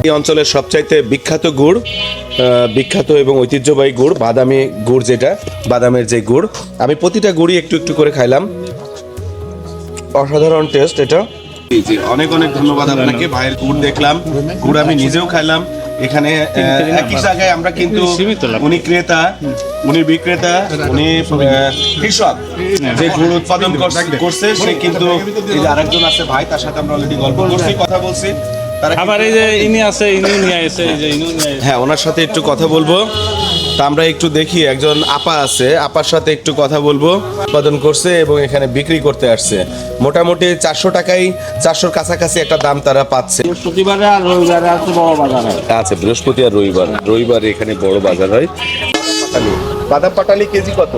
এই অঞ্চলের সবচাইতে বিখ্যাত গুড়, বিখ্যাত এবং ঐতিহ্যবাহী গুড়, বাদামি গুড়, যেটা বাদামের যে গুড়। আমি প্রতিটা গুড়ই একটু একটু করে খাইলাম, অসাধারণ টেস্ট এটা। জি, অনেক অনেক ধন্যবাদ আপনাকে। ভাইয়ের গুড় দেখলাম, গুড় আমি নিজেও খাইলাম। এখানে একই জায়গায় আমরা কিন্তু উনি ক্রেতা, উনি বিক্রেতা, উনি কৃষক, যে গুড় উৎপাদন করছে সে কিন্তু আরেকজন আছে ভাই, তার সাথে আমরা অলরেডি গল্প করছি, কথা বলছি। আবার এই যে ইনি আছে, ইনিও নিয়ে আসে, এই যে ইনিও নিয়ে আসে। হ্যাঁ, ওনার সাথে একটু কথা বলবো। তা আমরা একটু দেখি, একজন আপা আছে, আপার সাথে একটু কথা বলবো। উৎপাদন করছে এবং এখানে বিক্রি করতে আসছে। মোটামুটি 400 টাকায়, 400-র কাছাকাছি একটা দাম তারা পাচ্ছে। বৃহস্পতিবারে আর রবিবারে আছে বড় বাজার হয়। আচ্ছা, বৃহস্পতি আর রবিবার এখানে বড় বাজার হয়। বাদাম পাটালি কেজি কত?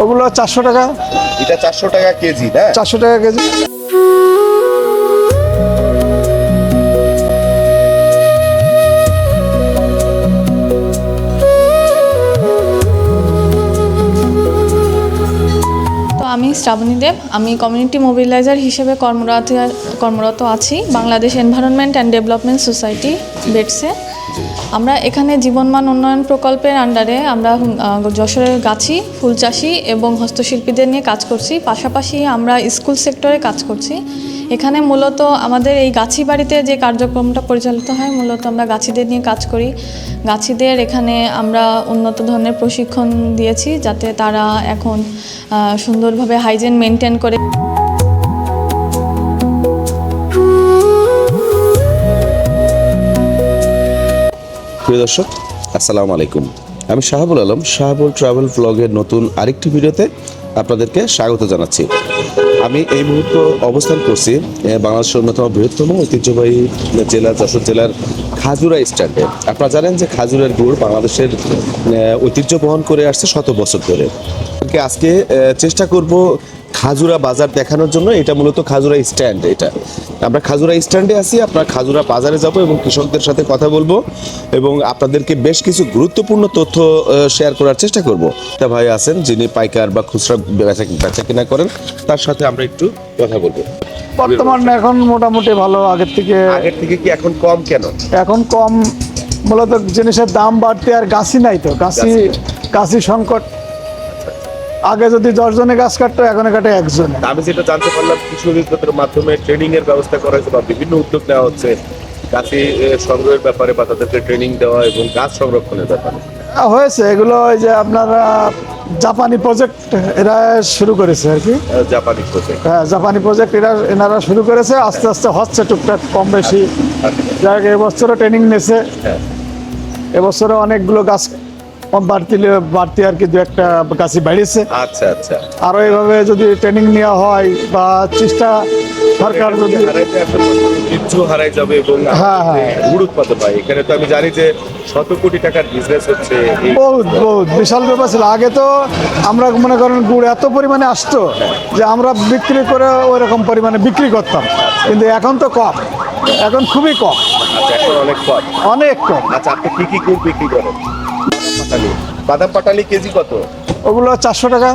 ওগুলো 400 টাকা। এটা 400 টাকা কেজি, না? 400 টাকা কেজি। আমি শ্রাবণী দেব, আমি কমিউনিটি মোবিলাইজার হিসেবে কর্মরত আছি Bangladesh environment and development society বেটসে। আমরা এখানে জীবনমান উন্নয়ন প্রকল্পের আন্ডারে আমরা যশোরের গাছি, ফুল চাষি এবং হস্তশিল্পীদের নিয়ে কাজ করছি। পাশাপাশি আমরা স্কুল সেক্টরে কাজ করছি। এখানে মূলত আমাদের এই গাছি বাড়িতে যে কার্যক্রমটা পরিচালিত হয়, মূলত আমরা গাছিদের নিয়ে কাজ করি। গাছিদের এখানে আমরা উন্নত ধরনের প্রশিক্ষণ দিয়েছি, যাতে তারা এখন সুন্দরভাবে হাইজিন মেনটেন করে। প্রিয় দর্শক, আসসালামু আলাইকুম। আমি শাহাবুল আলম, শাহাবুল ট্রাভেল ব্লগের নতুন আরেকটি ভিডিওতে আপনাদেরকে স্বাগত জানাচ্ছি। আমি এই মুহূর্তে অবস্থান করছি বাংলাদেশের অন্যতম বৃহত্তম ঐতিহ্যবাহী জেলা যশোর জেলার খাজুরা স্ট্যান্ডে। আপনারা জানেন যে খাজুরের গুড় বাংলাদেশের ঐতিহ্য বহন করে আসছে শত বছর ধরে। আজকে চেষ্টা করব খাজুরা বাজার দেখানোর জন্য। এটা মূলত খাজুরা স্ট্যান্ড। এটা আমরা খাজুরা স্ট্যান্ডে আছি, আপনার খাজুরা বাজারে যাব এবং কৃষকদের সাথে কথা বলবো এবং আপনাদেরকে বেশ কিছু গুরুত্বপূর্ণ তথ্য শেয়ার করার চেষ্টা করব। একটা ভাই আছেন যিনি পাইকার বা খুচরা বেচা কিনা করেন, তার সাথে আমরা একটু কথা বলবো। বর্তমানে এখন মোটামুটি ভালো। আগের থেকে কি এখন কম কেন? এখন কম মূলত জিনিসের দাম বাড়তে, আর গাছই নাই তো, গাছি সংকট। আগে যদি 10 জনে গাছ কাটতো, এখন কাটে 1 জনে। আমি যেটা জানতে পারলাম, কৃষি অধিদপ্তরের মাধ্যমে ট্রেনিং এর ব্যবস্থা করা হয়েছে বা বিভিন্ন উদ্যোগ নেওয়া হচ্ছে গাছি সংগ্রহের ব্যাপারে বা তাদেরকে ট্রেনিং দেওয়া এবং গাছ সংরক্ষণের ব্যাপারে হয়েছে। এগুলো ওই যে আপনারা জাপানি প্রজেক্ট এরা শুরু করেছে আর কি। জাপানি প্রজেক্ট এনারা শুরু করেছে। আস্তে আস্তে হচ্ছে টুকটাক, কম বেশি। যাই হোক, এবছরও ট্রেনিং নিয়েছে। এবছরও অনেকগুলো গাছ বাড়তি আর কি, 2-একটা গাছই বাড়িয়েছে। আচ্ছা আচ্ছা। আরো এইভাবে যদি ট্রেনিং নেওয়া হয় বা চেষ্টা সরকার যদি হারাই যাবে এবং গুড় উৎপাদন হয়। এখানে তো আমি জানি যে শত কোটি টাকার বিজনেস হচ্ছে। বহুত বিশাল ব্যাপার ছিল। আগে তো আমরা মনে করেন গুড় এত পরিমাণে আসতো যে আমরা বিক্রি করে ওই রকম পরিমাণে বিক্রি করতাম, কিন্তু এখন তো কম, এখন খুবই কম। আচ্ছা, এখন অনেক কম। আচ্ছা, আপনি কি গুড় বিক্রি করেন? বাদাম পাটালি কেজি কত? ওগুলো 400 টাকা।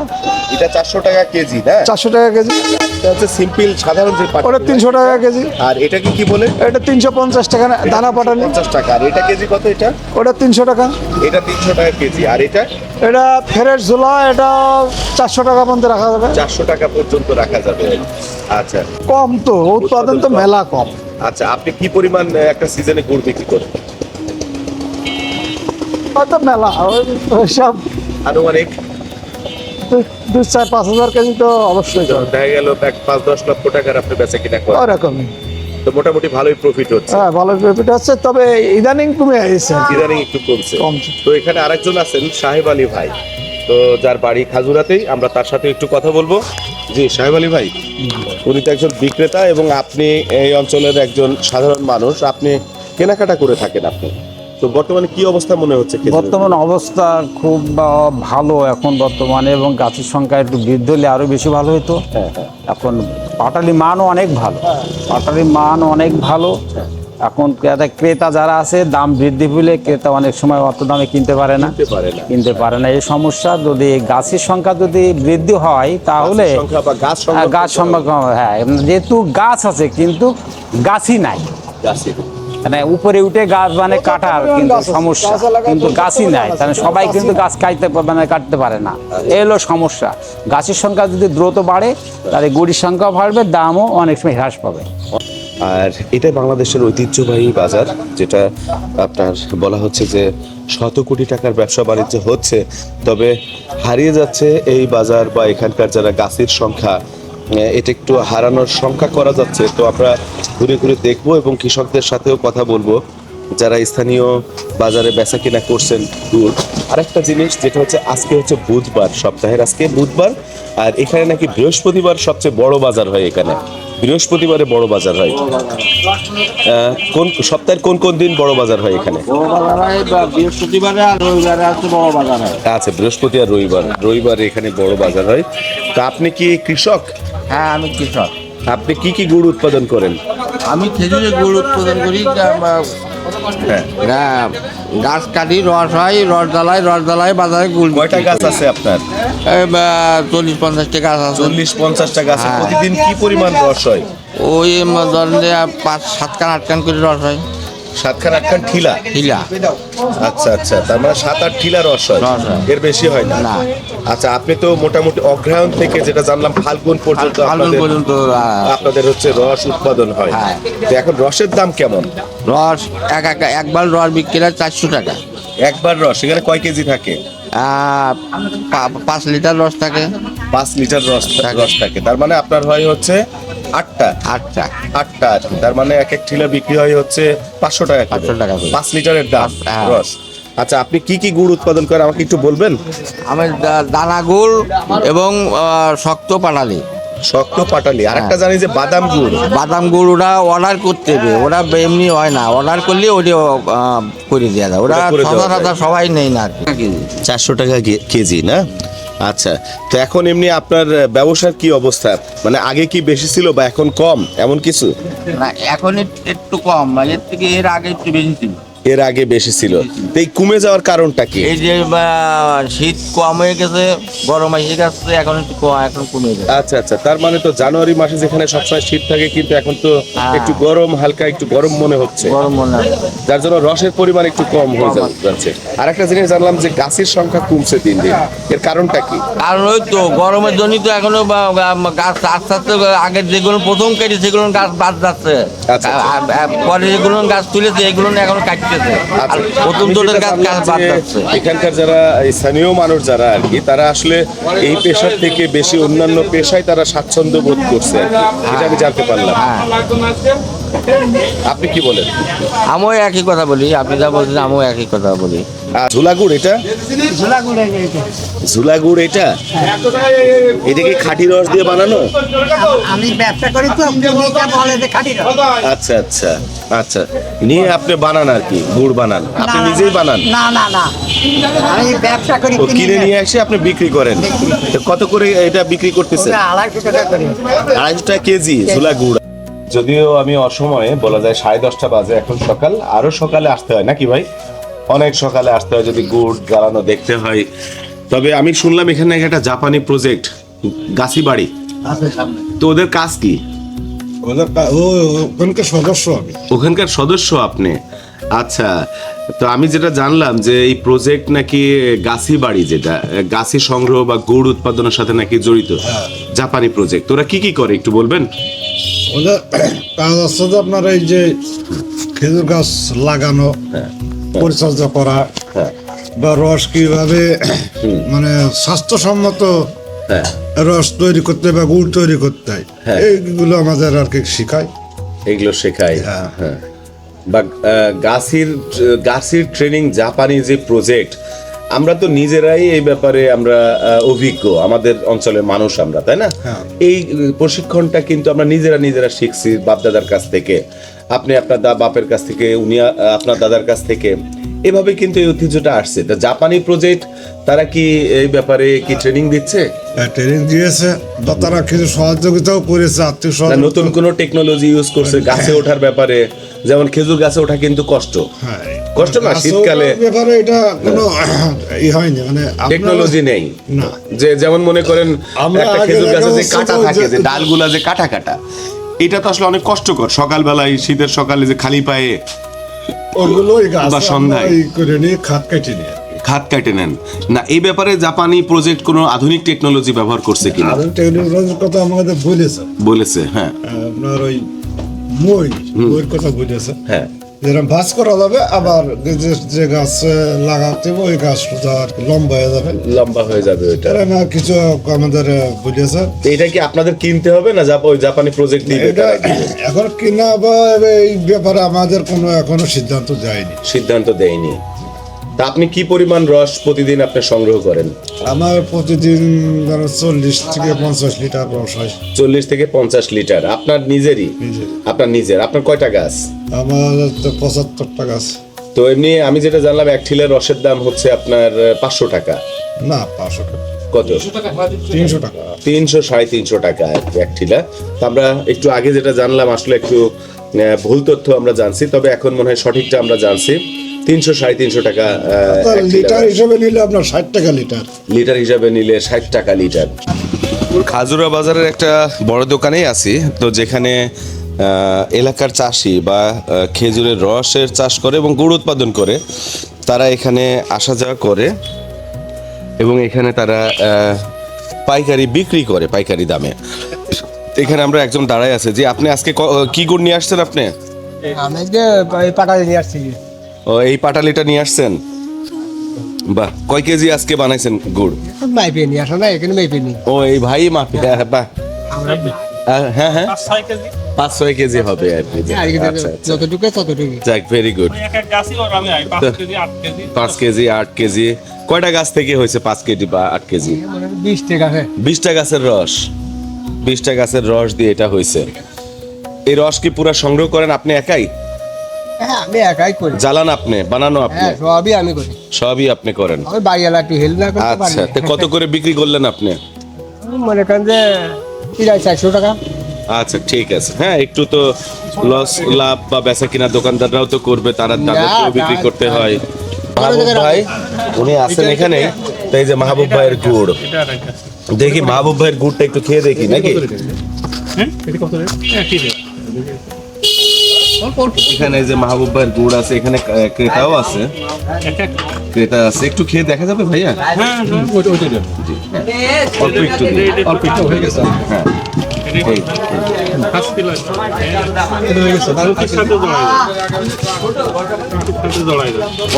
এটা 400 টাকা কেজি, না? 400 টাকা কেজি। এটা হচ্ছে সিম্পল সাধারণ যে পাটালি, ওটা 300 টাকা কেজি। আর এটা কি বলে? এটা 350 টাকা দানা পাটালি। 50 টাকা। আর এটা কেজি কত? ওটা 300 টাকা। এটা 300 টাকা কেজি। আর এটা ফেরের ঝোলা, এটা 400 টাকা পর্যন্ত রাখা যাবে। 400 টাকা পর্যন্ত রাখা যাবে। আচ্ছা, কম তো, উৎপাদন তো মেলা কম। আচ্ছা, আপনি কি পরিমাণ একটা সিজনে গুড় বিক্রি করেন? হয়তো মেলা সব আনুমানিক 2-4-5 হাজার কেজি তো অবশ্যই দেখা গেল 5-10 লক্ষ টাকার আপনি বেচা কিনা করেন। ওরকমই তো মোটামুটি ভালোই প্রফিট হচ্ছে। হ্যাঁ, ভালো প্রফিট হচ্ছে, তবে ইদানিং কমে আসছে। ইদানিং একটু কমছে। তো এখানে আরেকজন আছেন সাহেব আলী ভাই, তো যার বাড়ি খাজুরাতেই। আমরা তার সাথে একটু কথা বলবো। জি, সাহেব আলী ভাই, উনি তো একজন বিক্রেতা এবং আপনি এই অঞ্চলের একজন সাধারণ মানুষ। আপনি কেনাকাটা করে থাকেন। আপনি তো বর্তমানে কি অবস্থা মনে হচ্ছে? বর্তমান অবস্থা খুব ভালো এখন বর্তমানে, এবং গাছের সংখ্যা একটু বৃদ্ধি হলে আরো বেশি ভালো হতো। এখন পাটালি মানও অনেক ভালো। এখন ক্রেতা যারা আছে, দাম বৃদ্ধি হলে ক্রেতা অনেক সময় অত দামে কিনতে পারে না। এই সমস্যা। যদি গাছের সংখ্যা যদি বৃদ্ধি হয় তাহলে গাছ সংখ্যা, হ্যাঁ, যেহেতু গাছ আছে কিন্তু গাছই নাই, মানে উপরে উঠে গাছ মানে কাটার কিন্তু সমস্যা, কিন্তু গাছই নাই, তাহলে সবাই কিন্তু গাছ কাটতে পারে না, এই হলো সমস্যা। গাছের সংখ্যা যদি দ্রুত বাড়ে তাহলে গুড়ির সংখ্যা বাড়বে, দামও অনেক সময় হ্রাস পাবে। আর এটাই বাংলাদেশের ঐতিহ্যবাহী বাজার, যেটা আপনার বলা হচ্ছে যে শত কোটি টাকার ব্যবসা বাণিজ্য হচ্ছে, তবে হারিয়ে যাচ্ছে এই বাজার বা এখানকার যারা গাছের সংখ্যা, এটা একটু হারানোর সংখ্যা করা যাচ্ছে। তো আমরা ঘুরে ঘুরে দেখবো এবং কৃষকদের সাথেও কথা বলবো যারা স্থানীয় বাজারে বেচা কিনা করছেন গুড়। আরেকটা জিনিস যেটা হচ্ছে আজকে হচ্ছে বুধবার, সপ্তাহের আজকে বুধবার, আর এখানে নাকি বৃহস্পতিবার সবচেয়ে বড় বাজার হয়। এখানে বৃহস্পতিবারে বড় বাজার হয়। কোন সপ্তাহের কোন কোন দিন বড় বাজার হয় এখানে? বৃহস্পতিবারে আর রবিবারে আছে বড় বাজার হয়। আচ্ছা, বৃহস্পতি আর রবিবার এখানে বড় বাজার হয়। তা আপনি কি কৃষক? হ্যাঁ, আমি কৃষক। আপনি কি কি গুড় উৎপাদন করেন? আমি খেজুরের গুড় উৎপাদন করি। হ্যাঁ, গাছ কাটি, রস হয়, রস জ্বালাই বাজারে গুড়। কয়টা গাছ আছে আপনার? 40-50টা গাছ আছে। 40-50টা গাছে হ্যাঁ। প্রতিদিন কি পরিমাণ রস হয়? ওই ধরেন 5-7 কান 8 কান করে রস হয়। 7 খান 8 খান ঠিলা? ঠিলা। আচ্ছা আচ্ছা, তার মানে 7-8 ঠিলা রস হয়, রস হয়। এর বেশি হয় না? না। আচ্ছা, আপনি তো মোটামুটি অগ্রহায়ণ থেকে যেটা জানলাম ফাল্গুন পর্যন্ত ফাল্গুন পর্যন্ত আপনাদের হচ্ছে রস উৎপাদন হয়। হ্যাঁ। তো এখন রসের দাম কেমন? রস একবার রস বিক্রি হয় 400 টাকা। একবার রস এখানে কয় কেজি থাকে? 5 লিটার রস থাকে। 5 লিটার রস থাকে, তার মানে আপনার হয় হচ্ছে 8টা। তার মানে এক এক ঠিলা বিক্রি হয় হচ্ছে 500 টাকা করে। 500 টাকা করে। 5 লিটারের দাম হ্যাঁ। রস। আচ্ছা, আপনি কি কি গুড় উৎপাদন করেন আমাকে একটু বলবেন? আমি দানা গুড় এবং শক্ত পাটালি। শক্ত পাটালি, আরেকটা জানি যে বাদাম গুড়। বাদাম গুড় ওরা অর্ডার করতে হবে, ওরা এমনি হয় না, অর্ডার করলে ওটা করে দেওয়া যায়। ওরা ওটা করে দেওয়া যায়। সবাই নেই না। 400 টাকা কেজি না? আচ্ছা, তো এখন এমনি আপনার ব্যবসার কি অবস্থা? মানে আগে কি বেশি ছিল বা এখন কম, এমন কিছু? না, এখন একটু কম, এর থেকে এর আগে একটু বেশি ছিল। এর আগে বেশি ছিল, তো এই কমে যাওয়ার কারণটা কি? এই যে শীত কম হয়ে গেছে, গরম এসে গেছে, এখন একটু এখন কমে গেছে। আচ্ছা আচ্ছা, তার মানে তো জানুয়ারি মাসে যেখানে সবসময় শীত থাকে, কিন্তু এখন তো হ্যাঁ। একটু গরম, হালকা একটু গরম মনে হচ্ছে, গরম মনে হয়। যার জন্য রসের পরিমাণ একটু কম হয়ে যাচ্ছে। আর একটা জিনিস জানলাম যে গাছের সংখ্যা কমছে দিন দিন, এর কারণটা কি? আর ওই তো গরমের জন্য তো এখনো গাছ আস্তে আস্তে আগের যেগুলো প্রথম কেটে সেগুলো গাছ বাদ যাচ্ছে। আচ্ছা। পরে যেগুলো গাছ তুলেছে এগুলো এখনো কাটতেছে। আর প্রথম আমি তোদের যেটা গাছ জানলাম বাদ যে যাচ্ছে। এখানকার যারা স্থানীয় মানুষ যারা আর কি, তারা আসলে এই পেশার থেকে বেশি অন্যান্য পেশায় তারা স্বাচ্ছন্দ্য বোধ করছে আর কি। এটা আমি জানতে পারলাম। হ্যাঁ, আপনি কি বলেন? আমিও একই কথা বলি, আপনি যা বলছেন আমিও একই কথা বলি। ঝুলাগুড় এটা? ঝুলাগুড় এটা কি খাঁটি রস দিয়ে বানানো? আমি ব্যবসা করি তো নিজে বলে যে খাঁটি রস। আচ্ছা আচ্ছা আচ্ছা, নিয়ে আপনি বানান আর কি, গুড় বানান আপনি না, নিজেই বানান? না না না, আমি ব্যবসা করি। ও কিনে নিয়ে এসে আপনি বিক্রি করেন? তো কত করে এটা বিক্রি করতেছেন? 250 টাকা করি। 250 টাকা কেজি ঝুলা গুড়। যদিও আমি অসময়ে বলা যায় 10:30 বাজে এখন সকাল, আরো সকালে আসতে হয় নাকি ভাই? অনেক সকালে আসতে হয় যদি গুড় জ্বালানো দেখতে হয়। তবে আমি শুনলাম এখানে একটা জাপানি প্রজেক্ট গাছি বাড়ি, তো ওদের কাজ কি? ওখানকার সদস্য আমি। ওখানকার সদস্য আপনি? আচ্ছা, তো আমি যেটা জানলাম যে এই প্রজেক্ট নাকি গাছি বাড়ি, যেটা গাছি সংগ্রহ বা গুড় উৎপাদনের সাথে নাকি জড়িত, জাপানি প্রজেক্ট। ওরা কি কি করে একটু বলবেন? ওদের কাজ আছে যে আপনার এই যে খেজুর গাছ লাগানো, পরিচর্যা করা, হ্যাঁ বা রস কিভাবে মানে স্বাস্থ্যসম্মত হ্যাঁ রস তৈরি করতে বা গুড় তৈরি করতে হয়, হ্যাঁ। এইগুলো আমাদের আর কি শেখায়। এগুলো শেখায়। হ্যাঁ। হ্যাঁ, বা গাছির ট্রেনিং জাপানি যে প্রজেক্ট, আমরা তো নিজেরাই এই ব্যাপারে আমরা অভিজ্ঞ, আমাদের অঞ্চলের মানুষ আমরা, তাই না? হ্যাঁ। এই প্রশিক্ষণটা কিন্তু আমরা নিজেরা শিখছি বাপ দাদার কাছ থেকে, আপনি আপনার বাপের কাছ থেকে, উনি আপনার দাদার কাছ থেকে, এভাবে কিন্তু এই ঐতিহ্যটা আসছে। তা জাপানি প্রজেক্ট তারা কি এই ব্যাপারে কি ট্রেনিং দিচ্ছে? ট্রেনিং দিয়েছে বা তারা কিছু সহযোগিতাও করেছে, আর্থিক না সহযোগিতা। নতুন কোনো টেকনোলজি ইউজ করছে গাছে ওঠার ব্যাপারে? যেমন খেজুর গাছে ওঠা কিন্তু কষ্ট, হ্যাঁ, কষ্ট না, গাছ শীতকালে ওঠার ব্যাপারে এটা কোনো হয়নি, মানে আপনারা- টেকনোলজি নেই। না। যে যেমন মনে করেন আমরা একটা আগে খেজুর গাছে যে দেখা কাটা হচ্ছে থাকে, যে- যে ডালগুলা যে কাটা, এটা তো আসলে অনেক কষ্টকর। সকালবেলায় শীতের সকালে যে খালি পায়ে ওগুলো ওই গাছ বা সন্ধ্যায়? আমরা ওই করে নিয়ে খাত কেটে নিয়ে খাত কেটে নেন না। এই ব্যাপারে জাপানি প্রজেক্ট কোনো আধুনিক টেকনোলজি ব্যবহার করছে কিনা আর টেকনোলজির কথা আমাদের বলেছে বলেছে? হ্যাঁ আপনার ওই মইয়ের কথা বলেছে, হ্যাঁ যেরকম ভাঁজ করা যাবে, আবার যে গাছ লাগাতে হবে ওই গাছটা আর কি লম্বা হয়ে যাবে, লম্বা হয়ে যাবে ওইটা। এরা না কিছু আমাদের বলেছে। তো এটা কি আপনাদের কিনতে হবে না ওই জাপানি প্রজেক্ট দিবে? এটা এখন কিনা বা এই ব্যাপারে আমাদের কোনো এখনো সিদ্ধান্ত দেয়নি। সিদ্ধান্ত দেয়নি। তা আপনি কি পরিমাণ রস প্রতিদিন আপনি সংগ্রহ করেন? আমার প্রতিদিন ধরো 40 থেকে 50 লিটার রস হয়। 40 থেকে 50 লিটার আপনার নিজেরই? আপনার নিজের। আপনার কয়টা গাছ? আমার তো 75 গাছ। তো এমনি আমি যেটা জানলাম এক ঠিলের রসের দাম হচ্ছে আপনার 500 টাকা। না 500 টাকা, কত? 300 টাকা। 300 350 টাকা আর কি এক ঠিলা। তো আমরা একটু আগে যেটা জানলাম আসলে একটু ভুল তথ্য আমরা জানছি, তবে এখন মনে হয় সঠিকটা আমরা জানছি। 300 350 টাকা এক ঠিলা লিটার রস। হিসেবে নিলে আপনার 60 টাকা লিটার। লিটার হিসাবে নিলে 60 টাকা লিটার। খাজুরা বাজারের একটা বড় দোকানেই আছি, তো যেখানে এলাকার চাষি বা খেজুরের রসের চাষ করে এবং গুড় উৎপাদন করে, তারা এখানে আসা যাওয়া করে এবং এখানে তারা পাইকারি বিক্রি করে পাইকারি দামে। এখানে আমরা একজন দাঁড়ায় আছে। যে আপনি আজকে কি গুড় নিয়ে আসছেন আপনি? আমি যে পাটালি নিয়ে আসছি। ও এই পাটালিটা নিয়ে আসছেন? বাহ, কয় কেজি আজকে বানাইছেন গুড়? মাইপে নিয়ে আসা না, এখানে মাইপে নি। ও এই ভাই মাপে? বাহ, হ্যাঁ হ্যাঁ 5-6 কেজি হবে আর কি। আচ্ছা, আচ্ছা। যতটুকু ততটুকু। যাক, ভেরি গুড। 5 কেজি 8 কেজি কয়টা গাছ থেকে হয়েছে 5 কেজি বা 8 কেজি? 20 টাকা। 20টা গাছের রস, 20টা গাছের রস দিয়ে এটা হয়েছে। এই রস কি পুরো সংগ্রহ করেন আপনি একাই? হ্যাঁ আমি একাই করি। জ্বালান আপনি, বানানো আপনি? হ্যাঁ সবই আমি করি। সবই আপনি করেন? আমি বাড়িওয়ালা একটু হেল্প না করতে পারি। আচ্ছা, তো কত করে বিক্রি করলেন আপনি? মনে করেন যে 400 টাকা। আচ্ছা ঠিক আছে। হ্যাঁ, একটু তো লস লাভ বা বেচা কিনা দোকানদাররাও তো করবে, তাদেরকেও বিক্রি করতে হয়। মাহবুব ভাই উনি আছেন এখানে, তাই যে মাহবুব ভাইয়ের গুড় দেখি, মাহবুব ভাইয়ের গুড়টা একটু খেয়ে দেখি নাকি। এখানে যে মাহবুব ভাইয়ের গুড় আছে, এখানে ক্রেতাও আছে, ক্রেতা আছে। একটু খেয়ে দেখা যাবে ভাইয়া? জি। অল্প একটু দিন, অল্প একটু হয়ে গেছে। হ্যাঁ এই,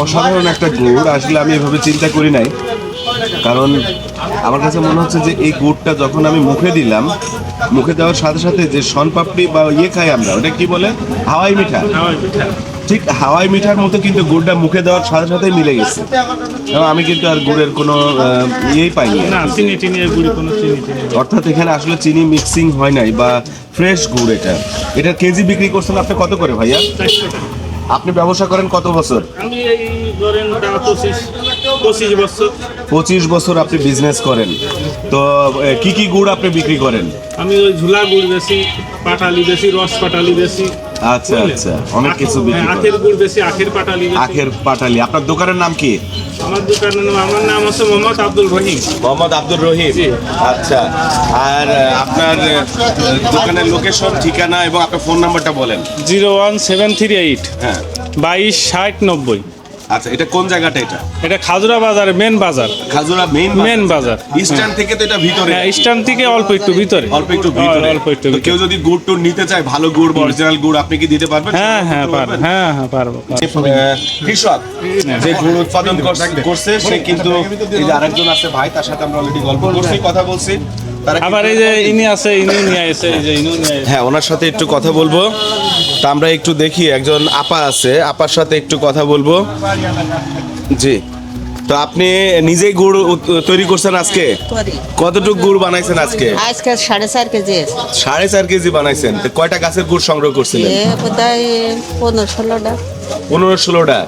অসাধারণ একটা গুড়। আসলে আমি এভাবে চিন্তা করি নাই, কারণ আমার কাছে মনে হচ্ছে যে এই গুড়টা যখন আমি মুখে দিলাম, মুখে দেওয়ার সাথে সাথে যে শনপাপড়ি বা ইয়ে খাই আমরা, ওটা কি বলে, হাওয়াই মিঠা, ঠিক হাওয়াই মিঠার মতো কিন্তু গুড়টা মুখে দেওয়ার সাথে সাথেই মিলে গেছে। এবং আমি কিন্তু আর গুড়ের কোনো ইয়েই পাইনি, অর্থাৎ এখানে আসলে চিনি মিক্সিং হয় নাই বা ফ্রেশ গুড়। এটার কেজি বিক্রি করছেন আপনি কত করে ভাইয়া? আপনি ব্যবসা করেন কত বছর? আমি এই ধরেন 25 বছর। 25 বছর আপনি বিজনেস করেন। তো কি কি গুড় আপনি বিক্রি করেন? আমি ওই ঝুলা গুড় বেশি, পাটালি বেশি, রস পাটালি বেশি। আচ্ছা আচ্ছা, অনেক কিছু বিক্রি করেন। আখের গুড় বেশি, আখের পাটালি বেশি। আখের পাটালি। আপনার দোকানের নাম কি? আমার দোকানের নাম, আমার নাম হচ্ছে মোহাম্মদ আব্দুল রহিম। মোহাম্মদ আব্দুল রহিম। আচ্ছা, আর আপনার দোকানের লোকেশন, ঠিকানা এবং আপনার ফোন নাম্বারটা বলেন। 01738 হ্যাঁ 22 60 90। আচ্ছা, এটা কোন জায়গাটা? এটা খাজুরা বাজারে, মেন বাজার। খাজুরা মেন বাজার। ইস্টার্ন থেকে তো এটা ভিতরে। হ্যাঁ, স্ট্যান্ড থেকে অল্প একটু ভিতরে। অল্প একটু ভিতরে। অল্প একটু তো ভিতরে। কেউ যদি গুড় টুড় নিতে চায়, ভালো গুড়, অরিজিনাল গুড়, আপনি কি দিতে পারবেন? হ্যাঁ হ্যাঁ পারবো। হ্যাঁ হ্যাঁ পারবো। কৃষক যে গুড় উৎপাদন করছে, সে কিন্তু এই যে আরেকজন আছে ভাই, তার সাথে আমরা অলরেডি গল্প করছি, কথা বলছি। তারা আবার এই যে ইনি আছে, ইনিও নিয়ে আসে, এই যে ইনিও নিয়ে আসে। হ্যাঁ, ওনার সাথে একটু কথা বলবো। তা আমরা একটু দেখি, একজন আপা আছে, আপার সাথে একটু কথা বলবো। জি, তো আপনি নিজেই গুড় তৈরি করছেন আজকে? কতটুকু গুড় বানাইছেন আজকে? আজকে 4.5 কেজি। 4.5 কেজি বানাইছেন। তো কয়টা গাছের গুড় সংগ্রহ করছিলেন? বোধহয় 15-16টা। 15-16টা।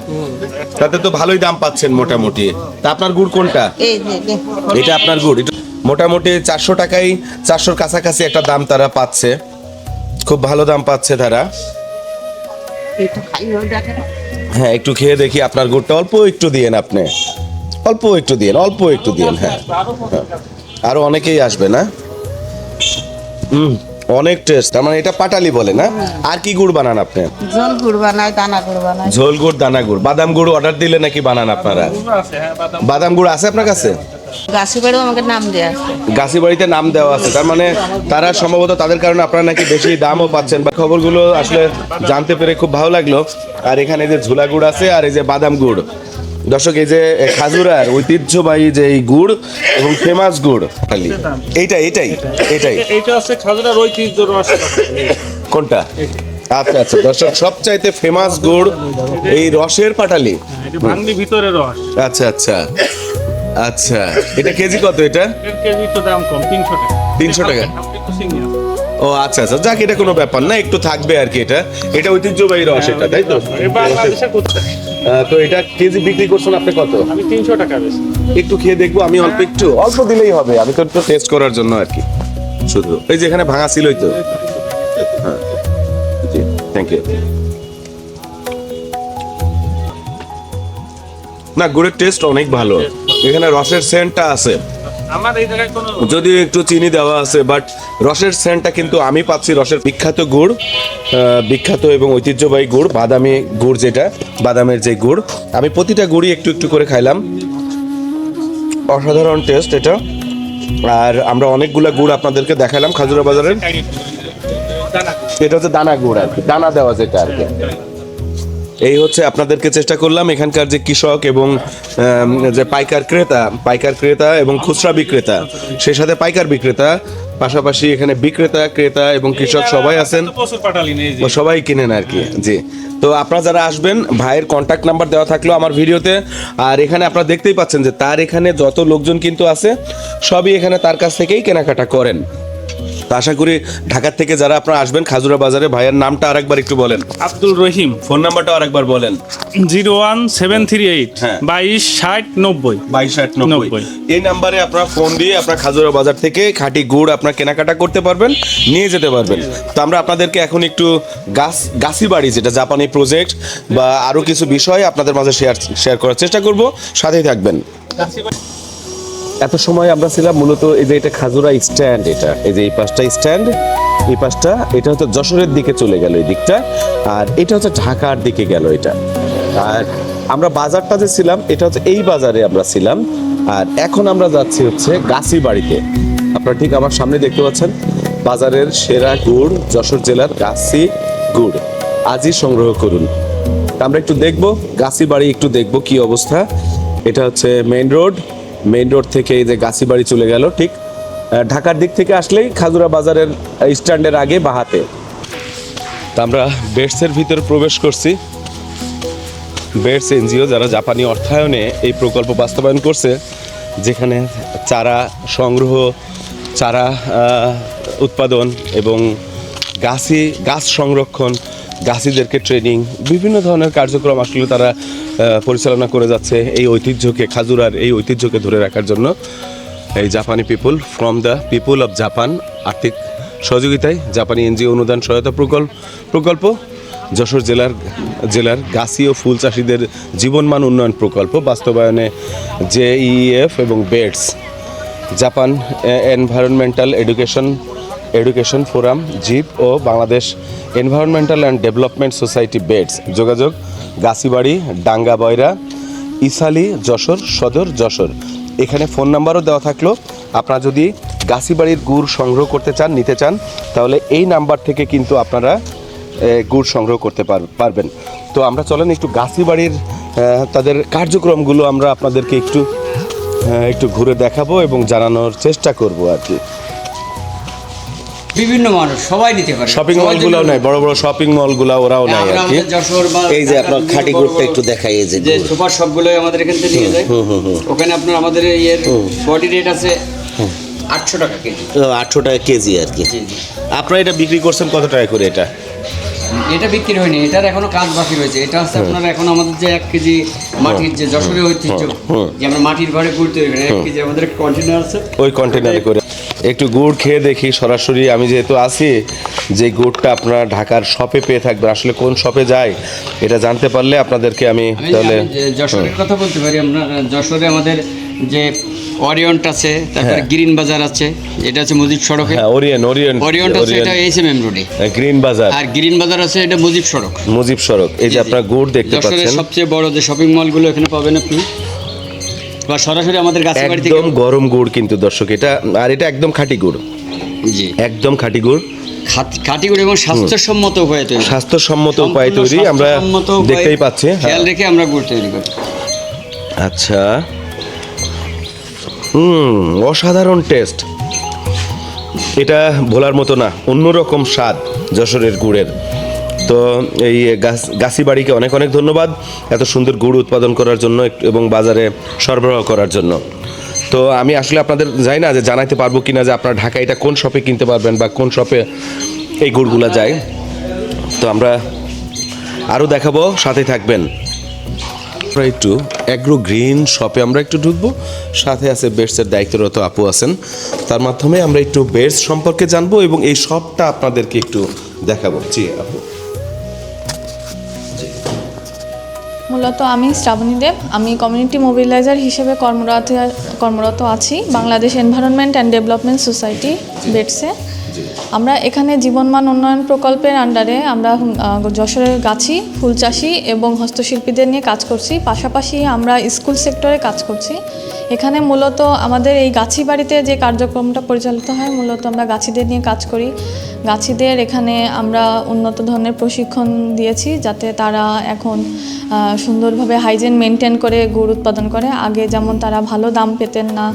তাতে তো ভালোই দাম পাচ্ছেন মোটামুটি। তা আপনার গুড় কোনটা? এই যে এটা আপনার গুড়। মোটামুটি 400 টাকায়, 400-র কাছাকাছি একটা দাম তারা পাচ্ছে। খুব ভালো দাম পাচ্ছে তারা। একটু খাইও দেখেন। হ্যাঁ, একটু খেয়ে দেখি আপনার গুড়টা। অল্প একটু দিয়েন আপনি, অল্প একটু দিয়েন, অল্প একটু দিয়েন। হ্যাঁ, আরো অনেকেই আসবে না? অনেক টেস্ট। তার মানে এটা পাটালি বলে না? আর কি গুড় বানান আপনি? জল গুড় বানায়, দানা গুড় বানায়। ঝোল গুড়, দানা গুড়, বাদাম গুড় অর্ডার দিলে নাকি বানান আপনারা? বাদাম গুড় আছে আপনার কাছে? গাছি বাড়িও আমাকে নাম দেওয়া আছে। গাছি বাড়িতে নাম দেওয়া আছে, তার মানে তারা সম্ভবত তাদের কারণে আপনারা নাকি বেশি দামও পাচ্ছেন। বা খবরগুলো আসলে জানতে পেরে খুব ভালো লাগলো। আর এখানে যে ঝোলা গুড় আছে আর এই যে বাদাম গুড়। দর্শক, এই যে খাজুরার ঐতিহ্যবাহী যে এই গুড় এবং ফেমাস গুড় খালি এইটাই এইটাই এইটাই এইটা হচ্ছে খাজুরার ঐতিহ্য রস। কোনটা? আচ্ছা আচ্ছা দর্শক, সবচাইতে ফেমাস গুড় এই রসের পাটালি। এটা ভাঙলি ভিতরে রস। আচ্ছা আচ্ছা আচ্ছা, এটা কেজি কত? এটা এর কেজি তো দাম কম, 300 টাকা। 300 টাকা? আপনি তো senior। ও আচ্ছা আচ্ছা, যাক, এটা কোনো ব্যাপার না, একটু থাকবে আর কি। এটা ঐতিহ্যবাহী রস, এটা তাই তো? এ বাংলাদেশে করতে তো এটা কেজি বিক্রি করছেন আপনি কত? আমি 300 টাকা বেশি। একটু খেয়ে দেখবো আমি, অল্প দিলেই হবে, আমি তো একটু টেস্ট করার জন্য আর কি শুধু। এই যে এখানে ভাঙা ছিলই তো। হ্যাঁ জি, থ্যাংক ইউ। না, গুড়ের টেস্ট অনেক ভালো, এখানে রসের সেন্টটা আছে, আমার এই জায়গায় কোনো যদিও একটু চিনি দেওয়া আছে, বাট রসের সেন্টটা কিন্তু আমি পাচ্ছি। রসের বিখ্যাত গুড়, বিখ্যাত এবং ঐতিহ্যবাহী গুড়, বাদামি গুড়, যেটা বাদামের যে গুড়। আমি প্রতিটা গুড়ই একটু একটু করে খাইলাম, অসাধারণ টেস্ট এটা। আর আমরা অনেকগুলা গুড় আপনাদেরকে দেখালাম খাজুরা বাজারের। এটা হচ্ছে দানা গুড় আর কি, দানা দেওয়া যেটা আর কি। এই হচ্ছে আপনাদেরকে চেষ্টা করলাম এখানকার যে কৃষক এবং যে পাইকার ক্রেতা এবং খুচরা বিক্রেতা, সেই সাথে পাইকার বিক্রেতা, পাশাপাশি এখানে বিক্রেতা, ক্রেতা এবং কৃষক সবাই আছেন, প্রচুর পাটালি নেই যে। সবাই কিনেন আর কি। জি, তো আপনারা যারা আসবেন, ভাইয়ের কন্ট্যাক্ট নাম্বার দেওয়া থাকলো আমার ভিডিওতে। আর এখানে আপনারা দেখতেই পাচ্ছেন যে তার এখানে যত লোকজন কিন্তু আছে, সবই এখানে তার কাছ থেকেই কেনাকাটা করেন। তো আশা করি ঢাকার থেকে যারা আপনারা আসবেন খাজুরা বাজারে, ভাইয়ের নামটা আরেকবার একটু বলেন। আব্দুল রহিম। ফোন নাম্বারটা আরেকবার বলেন। 01738 হ্যাঁ। 22 60 90। 2290। এই নাম্বারে আপনারা ফোন দিয়ে আপনার খাজুরা বাজার থেকে খাঁটি গুড় আপনার কেনাকাটা করতে পারবেন, নিয়ে যেতে পারবেন। তো আমরা আপনাদেরকে এখন একটু গাছি বাড়ি, যেটা জাপানি প্রজেক্ট বা আরও কিছু বিষয় আপনাদের মাঝে শেয়ার করার চেষ্টা করব, সাথেই থাকবেন। এত সময় আমরা ছিলাম মূলত এই যে এটা খাজুরা স্ট্যান্ড, এটা এই যে এই পাশটা স্ট্যান্ড, এই পাশটা এটা হচ্ছে যশোরের দিকে চলে গেল এই দিকটা, আর এটা হচ্ছে ঢাকার দিকে গেল এটা। আর আমরা বাজারটা যে ছিলাম, এটা হচ্ছে এই বাজারে আমরা ছিলাম। আর এখন আমরা যাচ্ছি হচ্ছে গাছি বাড়িতে। আপনারা ঠিক আমার সামনে দেখতে পাচ্ছেন বাজারের সেরা গুড়, যশোর জেলার গাছি গুড়, আজই সংগ্রহ করুন। আমরা একটু দেখবো গাছি বাড়ি, একটু দেখবো কি অবস্থা। এটা হচ্ছে মেইন রোড থেকে এই যে গাছি বাড়ি চলে গেল, ঠিক ঢাকার দিক থেকে আসলেই খাজুরা বাজারের স্ট্যান্ডের আগে বাহাতে। তা আমরা বেডসের ভিতরে প্রবেশ করছি। বেডস এনজিও যারা জাপানি অর্থায়নে এই প্রকল্প বাস্তবায়ন করছে, যেখানে চারা সংগ্রহ, চারা উৎপাদন এবং গাছ সংরক্ষণ, গাছিদেরকে ট্রেনিং, বিভিন্ন ধরনের কার্যক্রম আসলে তারা পরিচালনা করে যাচ্ছে এই ঐতিহ্যকে, খাজুরার এই ঐতিহ্যকে ধরে রাখার জন্য। এই জাপানি people from the people of Japan আর্থিক সহযোগিতায় জাপানি এনজিও অনুদান সহায়তা প্রকল্প যশোর জেলার গাছি ও ফুল চাষিদের জীবনমান উন্নয়ন প্রকল্প বাস্তবায়নে জেইএফ এবং BEDS, Japan environmental education forum জিপ ও Bangladesh environmental and development society BEDS. যোগাযোগ গাছিবাড়ি, ডাঙ্গা বয়রা, ইসালি, যশোর সদর, যশোর। এখানে ফোন নাম্বারও দেওয়া থাকলো। আপনারা যদি গাছিবাড়ির গুড় সংগ্রহ করতে চান, নিতে চান, তাহলে এই নাম্বার থেকে কিন্তু আপনারা গুড় সংগ্রহ করতে পারবেন। তো আমরা চলেন একটু গাছিবাড়ির তাদের কার্যক্রমগুলো আমরা আপনাদেরকে একটু ঘুরে দেখাবো এবং জানানোর চেষ্টা করব আর কি। বিভিন্ন মানুষ সবাই নিতে পারে। শপিং মলগুলোও নাই, বড় বড় শপিং মলগুলো ওরাও নাই আর কি। এই যে আপনার খাঁটি গুড়টা একটু দেখাই, এই যে সুপার শপগুলো আমাদের এখান থেকে নিয়ে যায়। ওখানে আপনার আমাদের এর বডি রেট আছে 800 টাকা কেজি। 800 টাকা কেজি আর কি। আপনারা এটা বিক্রি করছেন কত টাকা করে? এটা বিক্রি হয়নি, এটার এখনো কাজ বাকি রয়েছে। এটা হচ্ছে আপনার এখন আমাদের যে 1 কেজি মাটির যে যশোরের ঐতিহ্য, যে আমরা মাটির ঘরে গুড় তৈরি করি, 1 কেজি আমাদের কন্টেনার আছে, ওই কন্টেনারে করে একটু গুড় খেয়ে দেখি সরাসরি। আমি যেহেতু আছি, যে গুড়টা আপনারা ঢাকার শপে পেয়ে থাকবেন, আসলে কোন শপে যায় এটা জানতে পারলে আপনাদেরকে আমি তাহলে যশোরের কথা বলতে পারি। আমরা যশোরে আমাদের যে ওরিয়েন্ট আছে, তারপরে গ্রিন বাজার আছে, এটা আছে মজিদ সড়কে। হ্যাঁ, ওরিয়েন্ট আছে, এটা এসএমএম রোডে। গ্রিন বাজার আর গ্রিন বাজার আছে, এটা মুজিব সড়ক। মুজিব সড়ক। এই যে আপনার গুড় দেখতে যশোরের পাচ্ছেন, সবচেয়ে বড় যে শপিং মলগুলো এখানে পাবেন আপনি, বা সরাসরি আমাদের গাছের বাড়ি থেকে। একদম গরম গুড় কিন্তু দর্শক এটা, আর এটা একদম খাঁটি গুড়, জি একদম খাঁটি গুড়, খাঁটি করে এবং স্বাস্থ্যসম্মত উপায়ে তৈরি। স্বাস্থ্যসম্মত উপায়ে তৈরি, আমরা স্বাস্থ্যসম্মত উপায়ে দেখতেই পাচ্ছি। খেয়াল রেখে আমরা গুড় তৈরি করি। আচ্ছা, অসাধারণ টেস্ট, এটা ভোলার মতো না, অন্যরকম স্বাদ যশোরের গুড়ের। তো এই গাছিবাড়িকে অনেক অনেক ধন্যবাদ এত সুন্দর গুড় উৎপাদন করার জন্য এবং বাজারে সরবরাহ করার জন্য। তো আমি আসলে আপনাদের জানি না যে জানাইতে পারবো কিনা যে আপনারা ঢাকা এটা কোন শপে কিনতে পারবেন বা কোন শপে এই গুড়গুলা যায়। তো আমরা আরও দেখাবো, সাথে থাকবেন। আমরা একটু অ্যাগ্রো গ্রিন শপে আমরা একটু ঢুকবো, সাথে আছে বেডসের দায়িত্বরত আপু আছেন, তার মাধ্যমে আমরা একটু বেডস সম্পর্কে জানবো এবং এই শপটা আপনাদেরকে একটু দেখাবো। জি আপু। মূলত আমি শ্রাবণী দেব, আমি কমিউনিটি মোবিলাইজার হিসেবে কর্মরত আছি Bangladesh environment and development society বেডসে। আমরা এখানে জীবনমান উন্নয়ন প্রকল্পের আন্ডারে আমরা যশোরের গাছি, ফুল চাষি এবং হস্তশিল্পীদের নিয়ে কাজ করছি। পাশাপাশি আমরা স্কুল সেক্টরে কাজ করছি। এখানে মূলত আমাদের এই গাছি বাড়িতে যে কার্যক্রমটা পরিচালিত হয়, মূলত আমরা গাছিদের নিয়ে কাজ করি। গাছিদের এখানে আমরা উন্নত ধরনের প্রশিক্ষণ দিয়েছি, যাতে তারা এখন সুন্দরভাবে হাইজিন মেনটেন করে গুড় উৎপাদন করে। আগে যেমন তারা ভালো দাম পেতেন না,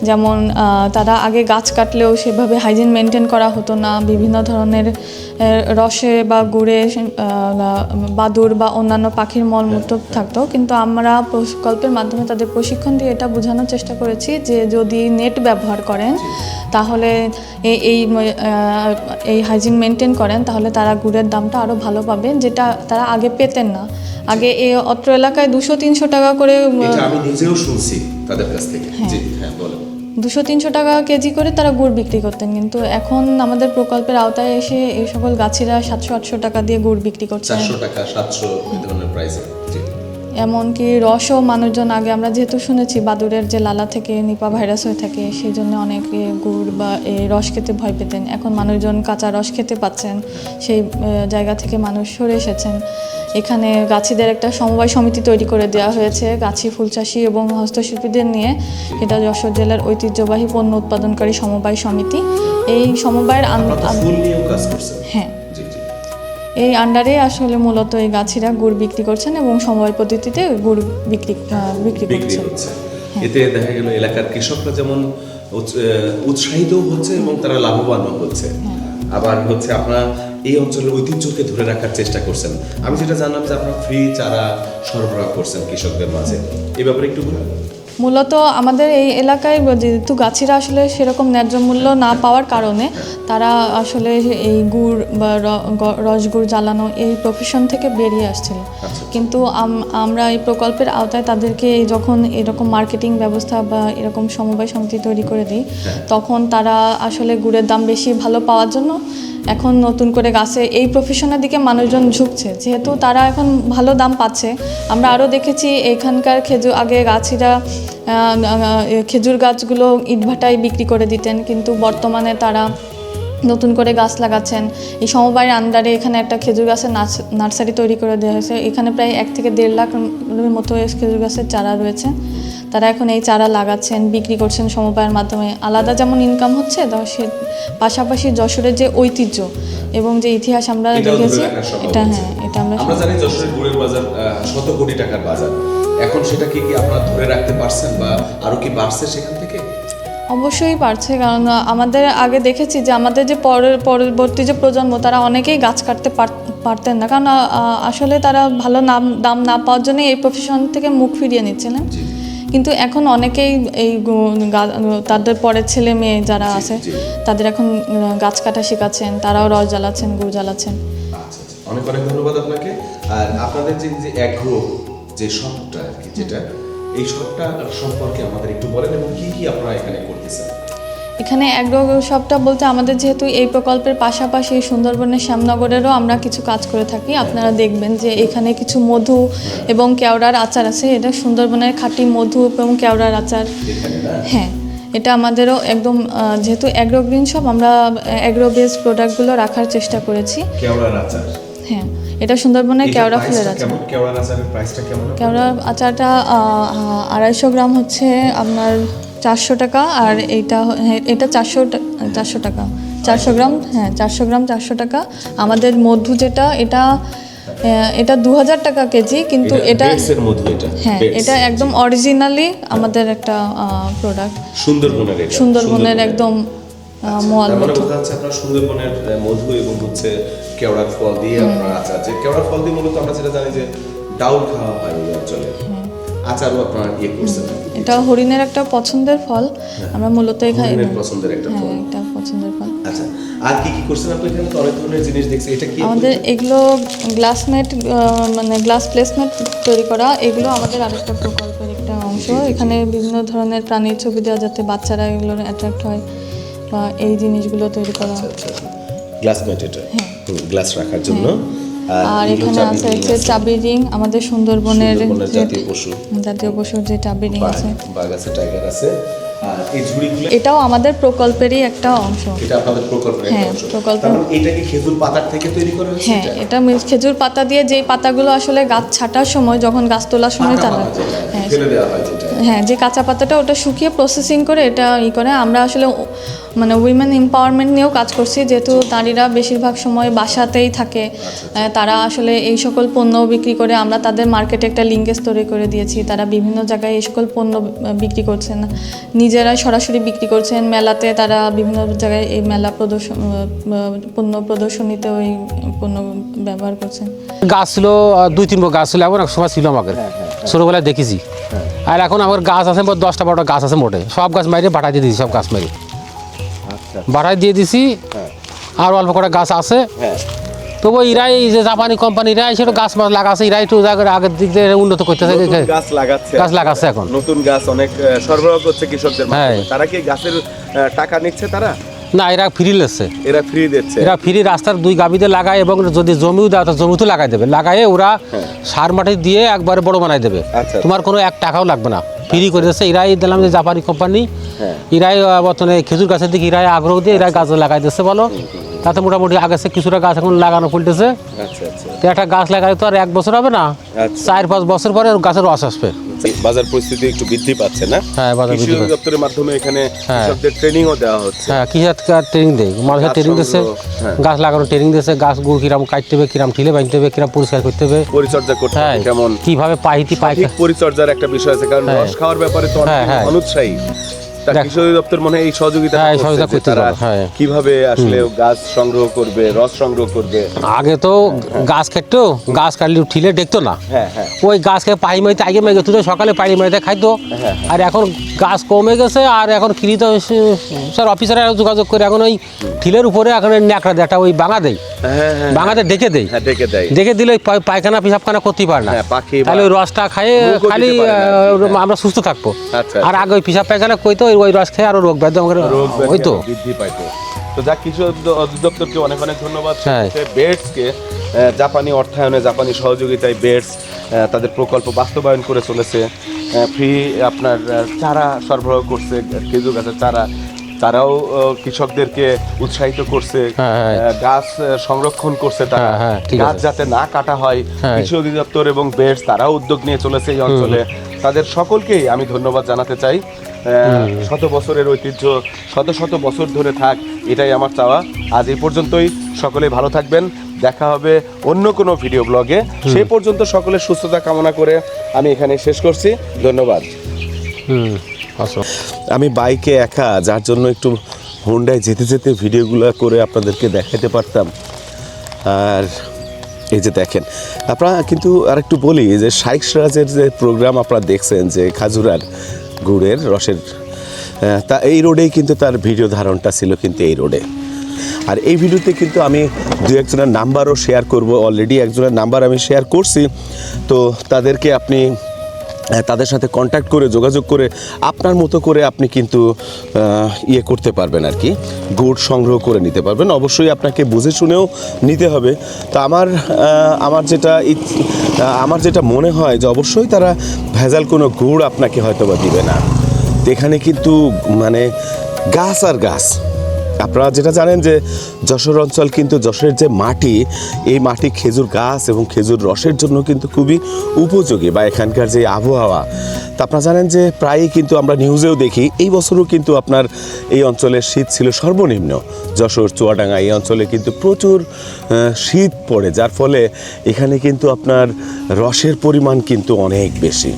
যেমন তারা আগে গাছ কাটলেও সেভাবে হাইজিন মেনটেন করা হতো না, বিভিন্ন ধরনের রসে বা গুড়ে বাদুড় বা অন্যান্য পাখির মলমূত্র থাকতো। কিন্তু আমরা প্রকল্পের মাধ্যমে তাদের প্রশিক্ষণ দিয়ে এটা বোঝানোর চেষ্টা করেছি যে যদি নেট ব্যবহার করেন, তাহলে এই হাইজিন মেনটেন করেন, তাহলে তারা গুড়ের দামটা আরও ভালো পাবেন, যেটা তারা আগে পেতেন না। আগে এই অত্র এলাকায় 200-300 টাকা করে, আমি নিজেও শুনছি তাদের কাছ থেকে। জি হ্যাঁ, বলেন। 200-300 টাকা কেজি করে তারা গুড় বিক্রি করতেন, কিন্তু এখন আমাদের প্রকল্পের আওতায় এসে এই সকল গাছিরা 700-800 টাকা দিয়ে গুড় বিক্রি করছে। 400 টাকা 700 এই ধরনের প্রাইসে। জি। এমনকি রসও মানুষজন, আগে আমরা যেহেতু শুনেছি বাদুড়ের যে লালা থেকে নিপা ভাইরাস হয়ে থাকে, সেই জন্য অনেকে গুড় বা এই রস খেতে ভয় পেতেন। এখন মানুষজন কাঁচা রস খেতে পাচ্ছেন, সেই জায়গা থেকে মানুষ সরে এসেছেন। এখানে গাছিদের একটা সমবায় সমিতি তৈরি করে দেওয়া হয়েছে, গাছি ফুল চাষি এবং হস্তশিল্পীদের নিয়ে। এটা যশোর জেলার ঐতিহ্যবাহী পণ্য উৎপাদনকারী সমবায় সমিতি। এই সমবায়ের হ্যাঁ, এই আন্ডারে আসলে মূলত এই গাছিরা গুড় বিক্রি করছেন এবং সমবায় পদ্ধতিতে গুড় বিক্রি করছেন। এতে দেখা গেল এলাকার কৃষকরা যেমন উৎসাহিত হচ্ছে এবং তারা লাভবানও হচ্ছে, আবার হচ্ছে আপনারা এই অঞ্চলের ঐতিহ্যকে ধরে রাখার চেষ্টা করছেন। আমি যেটা জানলাম যে আপনারা ফ্রি চারা সরবরাহ করছেন কৃষকদের মাঝে, এই ব্যাপারে একটু বলুন। মূলত আমাদের এই এলাকায় যেহেতু গাছিরা আসলে সেরকম ন্যায্য মূল্য না পাওয়ার কারণে তারা আসলে এই গুড় বা রসগুড় জ্বালানো এই প্রফেশন থেকে বেরিয়ে আসছিল। কিন্তু আমরা এই প্রকল্পের আওতায় তাদেরকে যখন এরকম মার্কেটিং ব্যবস্থা বা এরকম সমবায় সমিতি তৈরি করে দিই, তখন তারা আসলে গুড়ের দাম বেশি ভালো পাওয়ার জন্য এখন নতুন করে গাছে এই প্রফেশনের দিকে মানুষজন ঝুঁকছে। যেহেতু তারা এখন ভালো দাম পাচ্ছে, আমরা আরও দেখেছি এখানকার আগে গাছিরা খেজুর গাছগুলো ইটভাটায় বিক্রি করে দিতেন, কিন্তু বর্তমানে তারা নতুন করে গাছ লাগাচ্ছেন। এই সমবায়ের আন্ডারে এখানে একটা খেজুর গাছের নার্সারি তৈরি করে দেওয়া হয়েছে। এখানে প্রায় 1 থেকে 1.5 লাখের মতো খেজুর গাছের চারা রয়েছে। তারা এখন এই চারা লাগাচ্ছেন, বিক্রি করছেন সমবায়ের মাধ্যমে। আলাদা যেমন ইনকাম হচ্ছে, সে পাশাপাশি যশোরের যে ঐতিহ্য এবং যে ইতিহাস আমরা দেখেছি, এটা এটা আমরা জানি যশোরের গুড়ের বাজার শত কোটি টাকার বাজার। এখন সেটা কি আপনারা ধরে রাখতে পারছেন বা আরো কি বাড়ছে সেখান থেকে? অবশ্যই পারছে, কারণ আমাদের আগে দেখেছি যে আমাদের যে পরবর্তী যে প্রজন্ম, তারা অনেকেই গাছ কাটতে পারতেন না, কারণ আসলে তারা ভালো দাম না পাওয়ার জন্য এই প্রফেশন থেকে মুখ ফিরিয়ে নিচ্ছিলেন। কিন্তু এখন অনেকেই এই তাদের পরের ছেলে মেয়ে যারা আছে, তাদের এখন গাছ কাটা শেখাচ্ছেন, তারাও রস জ্বালাচ্ছেন, গুড় জ্বালাচ্ছেন। অনেক অনেক ধন্যবাদ আপনাকে। আর আপনাদের যে অ্যাগ্রো যে শপটা আর কি, যেটা এই শপটা সম্পর্কে আমাদের একটু বলেন এবং কি কি আপনারা এখানে করতেছেন। এখানে অ্যাগ্রো শপটা বলতে আমাদের যেহেতু এই প্রকল্পের পাশাপাশি সুন্দরবনের শ্যামনগরেরও আমরা কিছু কাজ করে থাকি। আপনারা দেখবেন যে এখানে কিছু মধু এবং কেওড়ার আচার আছে, এটা সুন্দরবনের খাঁটি মধু এবং কেওড়ার আচার। হ্যাঁ, এটা আমাদেরও একদম যেহেতু অ্যাগ্রো গ্রিন শপ, আমরা অ্যাগ্রো বেস প্রোডাক্টগুলো রাখার চেষ্টা করেছি। কেওড়ার আচার, হ্যাঁ, এটা সুন্দরবনের কেওড়া ফুলের আচার। কেওড়ার আচারের প্রাইসটা কেমন? কেওড়া আচারটা 250 গ্রাম হচ্ছে আপনার 400 টাকা, আর এটা 400 টাকা 400 গ্রাম। হ্যাঁ, 400 গ্রাম 400 টাকা। আমাদের মধু যেটা, এটা 2000 টাকা কেজি, কিন্তু এটা বেডসের মধু, এটা হ্যাঁ, এটা একদম অরিজিনালি আমাদের একটা প্রোডাক্ট, সুন্দরবনের একদম মোয়াল মানে মধু। বোঝা যাচ্ছে আপনার সুন্দরবনের মধু এবং হচ্ছে কেওড়ার ফল দিয়ে আপনার আচার। যে কেওড়ার ফল দিয়ে মূলত আমরা যেটা জানি যে ডাউল খাওয়া হয় ওই অঞ্চলে, আচারও আপনার করছেন। এটা হরিণের একটা পছন্দের ফল, আমরা মূলত এখানে পছন্দের একটা ফল। হ্যাঁ, এটা পছন্দের ফল। আচ্ছা, আর কি কি করছেন আপনি এখানে? তো অনেক ধরনের জিনিস দেখছি, এটা কি? আমাদের এগুলো গ্লাসমেট, মানে গ্লাস প্লেসমেন্ট তৈরি করা, এগুলো আমাদের আরেকটা প্রকল্পের একটা অংশ। এখানে বিভিন্ন ধরনের প্রাণীর ছবি দেওয়া, যাতে বাচ্চারা এগুলো অ্যাট্রাক্ট হয়, বা এই জিনিসগুলো তৈরি করা। গ্লাসমেট, এটা গ্লাস রাখার জন্য। আর এখানে আছে হচ্ছে চাবি রিং, আমাদের সুন্দরবনের জাতীয় পশুর যে চাবি রিং আছে, বাঘ আছে, টাইগার আছে। আর এই ঝুড়িগুলো, এটাও আমাদের প্রকল্পেরই একটা অংশ। এটা আপনাদের প্রকল্পের একটা হ্যাঁ, অংশ। প্রকল্প। তার মানে এটা কি খেজুর পাতার থেকে তৈরি করা হয়েছে? হ্যাঁ, এটা খেজুর পাতা দিয়ে, যেই পাতাগুলো আসলে গাছ ছাঁটার সময়, যখন গাছ তোলার সময় চালা, হ্যাঁ ফেলে দেওয়া হয় যেটা। হ্যাঁ, যে কাঁচা পাতাটা, ওটা শুকিয়ে প্রসেসিং করে এটা করে। আমরা আসলে মানে উইমেন এম্পাওয়ারমেন্ট নিয়েও কাজ করছি, যেহেতু নারীরা বেশিরভাগ সময় বাসাতেই থাকে, তারা আসলে এই সকল পণ্য বিক্রি করে। আমরা তাদের মার্কেটে একটা লিঙ্কেজ তৈরি করে দিয়েছি, তারা বিভিন্ন জায়গায় এই সকল পণ্য বিক্রি করছেন, নিজেরাই সরাসরি বিক্রি করছেন। মেলাতে তারা বিভিন্ন জায়গায় এই মেলা পণ্য প্রদর্শনীতে ওই পণ্য ব্যবহার করছেন। গাছ ছিল 2-3 গাছ ছিল, এমন এক সময় ছিল আমাদের, ছোটোবেলায় দেখেছি। আর এখন আমার গাছ আছে 10-12টা গাছ আছে মোটে, সব গাছ মারিয়ে বাটাই দিয়ে দিয়েছি, সব গাছ মারি বাটাই দিয়ে দিছি। আর অল্প কটা গাছ আছে, তবু ইরাই যে জাপানি কোম্পানিরা সেটা গাছ লাগাচ্ছে, ইরাই একটু আগের দিক দিয়ে উন্নত করতেছে, গাছ লাগাচ্ছে এখন, নতুন গাছ অনেক সরবরাহ করছে কৃষকদের। হ্যাঁ, তারা কি গাছের টাকা নিচ্ছে? তারা না, এরা ফ্রি লেছে, এরা ফ্রি দিচ্ছে, এরা ফ্রি রাস্তার 2 গাবিতে লাগায়, এবং যদি জমিও দেয় তো জমিতে লাগাই দেবে, লাগাই ওরা সার মাটি দিয়ে একবারে বড় বানাই দেবে। তোমার কোনো 1 টাকাও লাগবে না, ফ্রি করে দিচ্ছে। এরাই দিলাম যে জাপানি কোম্পানি, এরাই বর্তমানে খেজুর গাছের দিকে এরাই আগ্রহ দিয়ে এরাই গাছ লাগাই দিচ্ছে। বলো, তাতে মোটামুটি আগেছে কিছুটা গাছ এখন লাগানো ফুলতেছে। তো একটা গাছ লাগালে তো আর 1 বছর হবে না, 4-5 বছর পরে গাছের রস আসবে। বাজার পরিস্থিতি একটু বৃদ্ধি পাচ্ছে না? হ্যাঁ, বাজার কৃষি দপ্তরের মাধ্যমে এখানে কৃষকদের ট্রেনিংও দেওয়া হচ্ছে। হ্যাঁ, কৃষি ট্রেনিং দেয়, মানুষের ট্রেনিং দিচ্ছে, গাছ লাগানো ট্রেনিং দিচ্ছে, গাছগুলো কিরম কাটতে হবে, কিরম ঠিলে বাঁধতে হবে, কিরম পরিষ্কার করতে হবে, পরিচর্যা করতে হবে, কেমন কিভাবে পরিচর্যার একটা বিষয় আছে, কারণ রস খাওয়ার ব্যাপারে তো অনুৎসাহী। কৃষি দপ্তর মনে হয় এই সহযোগিতা করতে, তারা কিভাবে আসলে গাছ সংগ্রহ করবে, রস সংগ্রহ করবে। আগে তো গাছ কাটতো, গাছ কাটলে ঠিলে দেখতো না, ওই গাছকে পানি মাইতে আগে মেঘে তুলে সকালে পানি মাইতে খাইতো। আর এখন গাছ কমে গেছে, আর এখন কৃষি স্যার অফিসাররা যোগাযোগ করে এখন ওই ঠিলের উপরে এখন ন্যাকড়া দেয়, ওই বাঙা দেয়, বাঙাতে ডেকে দেয়, ডেকে দিলে পায়খানা পিসাবখানা করতে পারে না, তাহলে ওই রসটা খাইয়ে খালি আমরা সুস্থ থাকবো। আর আগে ওই পিসাব পায়খানা কইতো, ওই রস খেয়ে আরো রোগ ব্যাধি হইতো, বৃদ্ধি পাইতো। তো যা কৃষি অধিদপ্তরকে অনেক অনেক ধন্যবাদ। বেডসকে জাপানি অর্থায়নে, জাপানি সহযোগিতায় বেডস তাদের প্রকল্প বাস্তবায়ন করে চলেছে। ফ্রি আপনার চারা সরবরাহ করছে, খেজুর গাছের চারা, তারাও কৃষকদেরকে উৎসাহিত করছে, গাছ সংরক্ষণ করছে, তারা গাছ যাতে না কাটা হয়। কৃষি অধিদপ্তর এবং বেডস তারাও উদ্যোগ নিয়ে চলেছে এই অঞ্চলে। তাদের সকলকেই আমি ধন্যবাদ জানাতে চাই। শত বছরের ঐতিহ্য শত বছর ধরে থাক, এটাই আমার চাওয়া। আজ এই পর্যন্তই, সকলে ভালো থাকবেন, দেখা হবে অন্য কোনো ভিডিও ব্লগে। সেই পর্যন্ত সকলের সুস্থতা কামনা করে আমি এখানে শেষ করছি। ধন্যবাদ। আমি বাইকে একা, যার জন্য একটু হোন্ডায় যেতে যেতে ভিডিওগুলো করে আপনাদেরকে দেখাতে পারতাম। আর এই যে দেখেন, আপনারা কিন্তু আর একটু বলি যে শাইখ সিরাজের যে প্রোগ্রাম আপনারা দেখছেন, যে খাজুরার গুড়ের রসের, তা এই রোডেই কিন্তু তার ভিডিও ধারণটা ছিল, কিন্তু এই রোডে। আর এই ভিডিওতে কিন্তু আমি 2-1জনের নাম্বারও শেয়ার করব, অলরেডি একজনের নাম্বার আমি শেয়ার করছি। তো তাদেরকে আপনি তাদের সাথে কন্ট্যাক্ট করে যোগাযোগ করে আপনার মতো করে আপনি কিন্তু ইয়ে করতে পারবেন আর কি, গুড় সংগ্রহ করে নিতে পারবেন। অবশ্যই আপনাকে বুঝে শুনেও নিতে হবে। তো আমার যেটা মনে হয় যে অবশ্যই তারা ভেজাল কোনো গুড় আপনাকে হয়তো বা দিবে না। তো এখানে কিন্তু মানে গাছ আর গাছ। আপনারা যেটা জানেন যে যশোর অঞ্চল কিন্তু যশোরের যে মাটি, এই মাটি খেজুর গাছ এবং খেজুর রসের জন্য কিন্তু খুবই উপযোগী, বা এখানকার যে আবহাওয়া। তা আপনারা জানেন যে প্রায়ই কিন্তু আমরা নিউজেও দেখি, এই বছরও কিন্তু আপনার এই অঞ্চলের শীত ছিল সর্বনিম্ন। যশোর, চুয়াডাঙ্গা এই অঞ্চলে কিন্তু প্রচুর শীত পড়ে, যার ফলে এখানে কিন্তু আপনার রসের পরিমাণ কিন্তু অনেক বেশি।